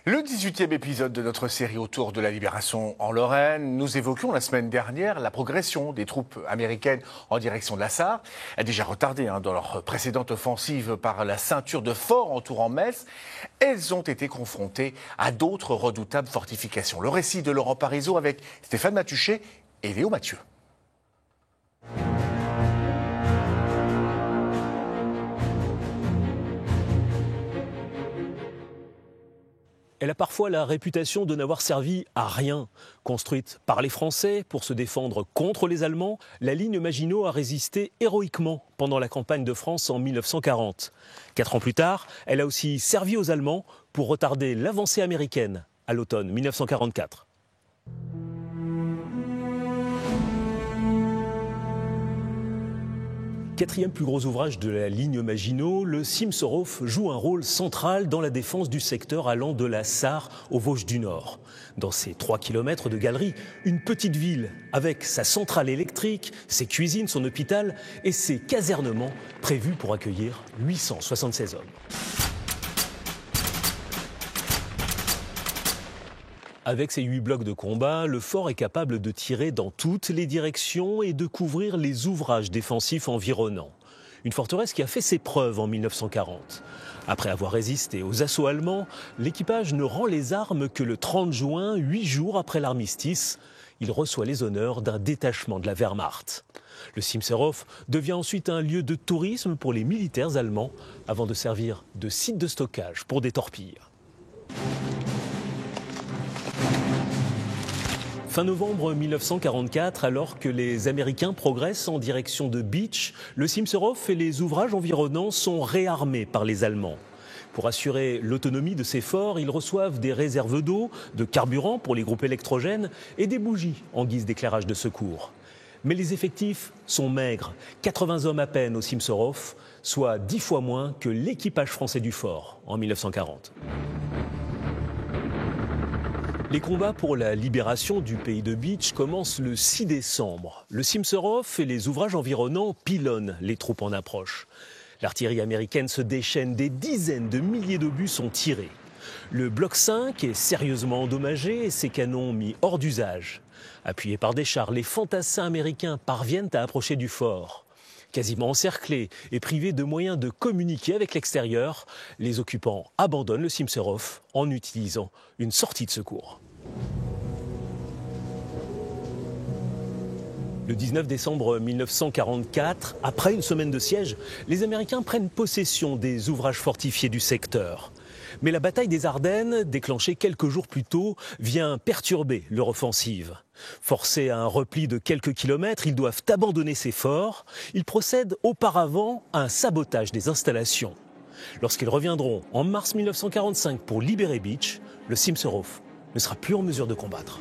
Le 18e épisode de notre série autour de la libération en Lorraine. Nous évoquions la semaine dernière la progression des troupes américaines en direction de la Sarre, déjà retardées dans leur précédente offensive par la ceinture de forts entourant Metz. Elles ont été confrontées à d'autres redoutables fortifications. Le récit de Laurent Parisot avec Stéphane Matuchet et Léo Mathieu. Elle a parfois la réputation de n'avoir servi à rien. Construite par les Français pour se défendre contre les Allemands, la ligne Maginot a résisté héroïquement pendant la campagne de France en 1940. 4 ans plus tard, elle a aussi servi aux Allemands pour retarder l'avancée américaine à l'automne 1944. Quatrième plus gros ouvrage de la ligne Maginot, le Cimserhof joue un rôle central dans la défense du secteur allant de la Sarre aux Vosges du Nord. Dans ces 3 km de galerie, une petite ville avec sa centrale électrique, ses cuisines, son hôpital et ses casernements prévus pour accueillir 876 hommes. Avec ses 8 blocs de combat, le fort est capable de tirer dans toutes les directions et de couvrir les ouvrages défensifs environnants. Une forteresse qui a fait ses preuves en 1940. Après avoir résisté aux assauts allemands, l'équipage ne rend les armes que le 30 juin, 8 jours après l'armistice. Il reçoit les honneurs d'un détachement de la Wehrmacht. Le Cimserhof devient ensuite un lieu de tourisme pour les militaires allemands, avant de servir de site de stockage pour des torpilles. Fin novembre 1944, alors que les Américains progressent en direction de Bitche, le Cimserhof et les ouvrages environnants sont réarmés par les Allemands. Pour assurer l'autonomie de ces forts, ils reçoivent des réserves d'eau, de carburant pour les groupes électrogènes et des bougies en guise d'éclairage de secours. Mais les effectifs sont maigres, 80 hommes à peine au Cimserhof, soit 10 fois moins que l'équipage français du fort en 1940. Les combats pour la libération du pays de Bitche commencent le 6 décembre. Le Cimserhof et les ouvrages environnants pilonnent les troupes en approche. L'artillerie américaine se déchaîne, des dizaines de milliers d'obus sont tirés. Le bloc 5 est sérieusement endommagé et ses canons mis hors d'usage. Appuyés par des chars, les fantassins américains parviennent à approcher du fort. Quasiment encerclés et privés de moyens de communiquer avec l'extérieur, les occupants abandonnent le Cimserhof en utilisant une sortie de secours. Le 19 décembre 1944, après une semaine de siège, les Américains prennent possession des ouvrages fortifiés du secteur. Mais la bataille des Ardennes, déclenchée quelques jours plus tôt, vient perturber leur offensive. Forcés à un repli de quelques kilomètres, ils doivent abandonner ces forts. Ils procèdent auparavant à un sabotage des installations. Lorsqu'ils reviendront en mars 1945 pour libérer Bitche, le Cimserhof ne sera plus en mesure de combattre.